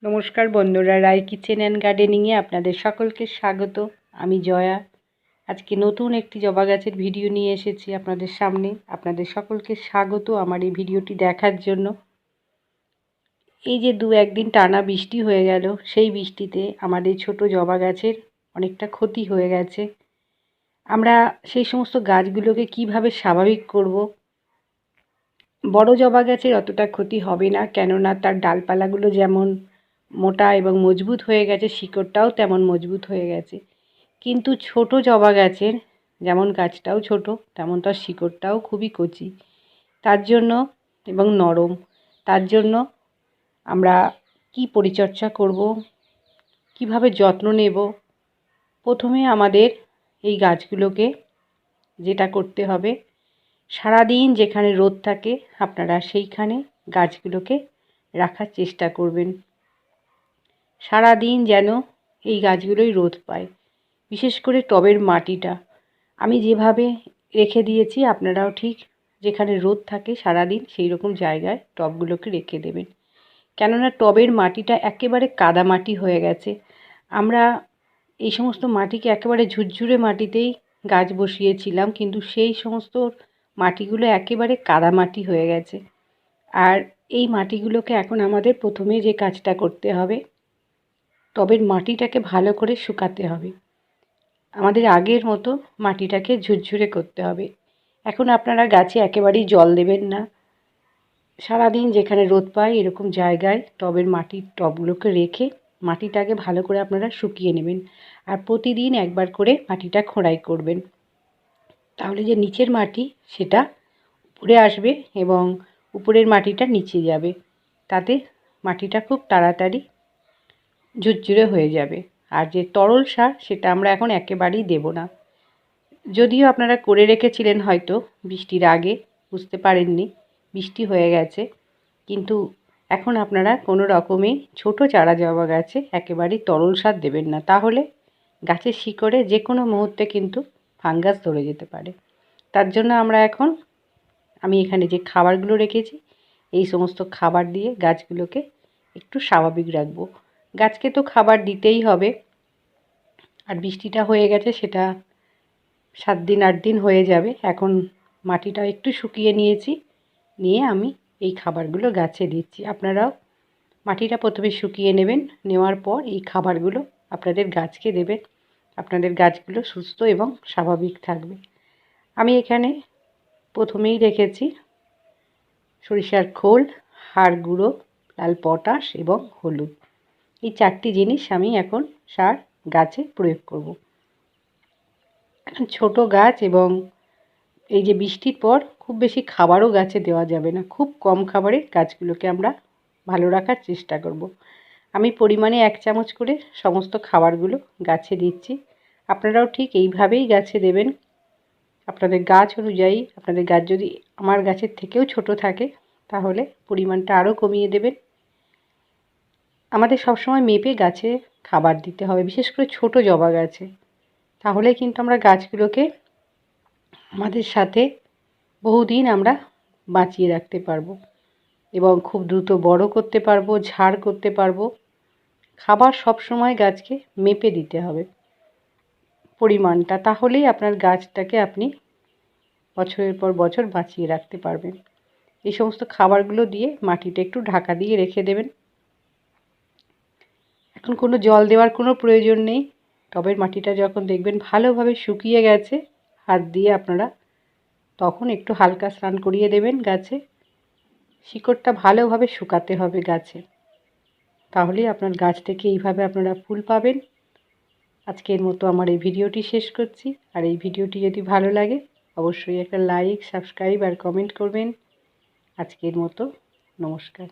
নমস্কার বন্ধুরা, রায় kitchen and গার্ডেনিংয়ে আপনাদের সকলকে স্বাগত। আমি জয়া। আজকে নতুন একটি জবা গাছের ভিডিও নিয়ে এসেছি আপনাদের সামনে। আপনাদের সকলকে স্বাগত আমার এই ভিডিওটি দেখার জন্য। এই যে একদিন টানা বৃষ্টি হয়ে গেল, সেই বৃষ্টিতে আমাদের ছোট জবা গাছের অনেকটা ক্ষতি হয়ে গেছে। আমরা সেই সমস্ত গাছগুলোকে কিভাবে স্বাভাবিক করব। বড় জবা গাছের অতটা ক্ষতি হবে না, কেননা তার ডালপালাগুলো যেমন মোটা এবং মজবুত হয়ে গেছে, শিকড়টাও তেমন মজবুত হয়ে গেছে। কিন্তু ছোট জবা গাছের যেমন গাছটাও ছোট, তেমন তার শিকড়টাও খুবই কচি, তার জন্য এবং নরম। তার জন্য আমরা কি পরিচর্যা করব, কিভাবে যত্ন নেব। প্রথমে আমাদের এই গাছগুলোকে যেটা করতে হবে, সারাদিন যেখানে রোদ থাকে আপনারা সেইখানে গাছগুলোকে রাখার চেষ্টা করবেন। সারাদিন যেন এই গাছগুলোই রোদ পায়। বিশেষ করে টবের মাটিটা আমি যেভাবে রেখে দিয়েছি, আপনারাও ঠিক যেখানে রোদ থাকে সারাদিন সেই রকম জায়গায় টবগুলোকে রেখে দেবেন। কেননা টবের মাটিটা একেবারে কাদা মাটি হয়ে গেছে। আমরা এই সমস্ত মাটিকে একেবারে ঝুরঝুরে মাটিতেই গাছ বসিয়েছিলাম, কিন্তু সেই সমস্ত মাটিগুলো একেবারে কাদা মাটি হয়ে গেছে। আর এই মাটিগুলোকে এখন আমাদের প্রথমে যে কাজটা করতে হবে, টবের মাটিটাকে ভালো করে শুকাতে হবে। আমাদের আগের মতো মাটিটাকে ঝুরঝুরে করতে হবে। এখন আপনারা গাছে একেবারেই জল দেবেন না। সারাদিন যেখানে রোদ পায় এরকম জায়গায় টবের টবগুলোকে রেখে মাটিটাকে ভালো করে আপনারা শুকিয়ে নেবেন। আর প্রতিদিন একবার করে মাটিটা খোঁড়াই করবেন। তাহলে যে নিচের মাটি সেটা উপরে আসবে এবং উপরের মাটিটা নিচে যাবে। তাতে মাটিটা খুব তাড়াতাড়ি ঝুরঝুরে হয়ে যাবে। আর যে তরল সার সেটা আমরা এখন একেবারেই দেব না। যদিও আপনারা করে রেখেছিলেন হয়তো বৃষ্টির আগে, বুঝতে পারেননি বৃষ্টি হয়ে গেছে, কিন্তু এখন আপনারা কোনো রকমেই ছোট চারা জবা গাছে একেবারেই তরল সার দেবেন না। তাহলে গাছের শিকড়ে যে কোনো মুহূর্তে কিন্তু ফাঙ্গাস ধরে যেতে পারে। তার জন্য আমি এখানে যে খাবারগুলো রেখেছি, এই সমস্ত খাবার দিয়ে গাছগুলোকে একটু স্বাভাবিক রাখবো। গাছকে তো খাবার দিতেই হবে। আর বৃষ্টিটা হয়ে গেছে, সেটা 7 দিন 8 দিন হয়ে যাবে। এখন মাটিটা একটু শুকিয়ে নিয়েছি, নিয়ে আমি এই খাবারগুলো গাছে দিচ্ছি। আপনারাও মাটিটা প্রথমে শুকিয়ে নেবেন, নেওয়ার পর এই খাবারগুলো আপনাদের গাছকে দেবেন। আপনাদের গাছগুলো সুস্থ এবং স্বাভাবিক থাকবে। আমি এখানে প্রথমেই রেখেছি সরিষার খোল, হাড় গুঁড়ো, লাল পটাশ এবং হলুদ। এই 4টি জিনিস আমি এখন সার গাছে প্রয়োগ করব। এখন ছোট গাছ এবং এই যে বৃষ্টির পর খুব বেশি খাবারও গাছে দেওয়া যাবে না। খুব কম খাবারে গাছগুলোকে আমরা ভালো রাখার চেষ্টা করব। আমি পরিমাণে 1 চামচ করে সমস্ত খাবারগুলো গাছে দিচ্ছি। আপনারাও ঠিক এইভাবেই গাছে দেবেন। আপনাদের গাছ অনুযায়ী, আপনাদের গাছ যদি আমার গাছের থেকেও ছোট থাকে তাহলে পরিমাণটা আরও কমিয়ে দেবেন। আমাদের সবসময় মেপে গাছে খাবার দিতে হবে, বিশেষ করে ছোট জবা গাছে। তাহলে কিন্তু আমরা গাছগুলোকে আমাদের সাথে বহুদিন আমরা বাঁচিয়ে রাখতে পারবো এবং খুব দ্রুত বড় করতে পারবো, ঝাড় করতে পারবো। খাবার সবসময় গাছকে মেপে দিতে হবে পরিমাণটা, তাহলেই আপনার গাছটাকে আপনি বছরের পর বছর বাঁচিয়ে রাখতে পারবেন। এই সমস্ত খাবারগুলো দিয়ে মাটিটা একটু ঢাকা দিয়ে রেখে দেবেন। এখন কোনো জল দেওয়ার কোনো প্রয়োজন নেই। টবের মাটিটা যখন দেখবেন ভালোভাবে শুকিয়ে গেছে, হাত দিয়ে আপনারা তখন একটু হালকা স্নান করিয়ে দেবেন গাছে। শিকড়টা ভালোভাবে শুকাতে হবে গাছে, তাহলেই আপনার গাছ থেকে এইভাবে আপনারা ফুল পাবেন। আজকের মতো আমার এই ভিডিওটি শেষ করছি। আর এই ভিডিওটি যদি ভালো লাগে অবশ্যই একটা লাইক, সাবস্ক্রাইব আর কমেন্ট করবেন। আজকের মতো নমস্কার।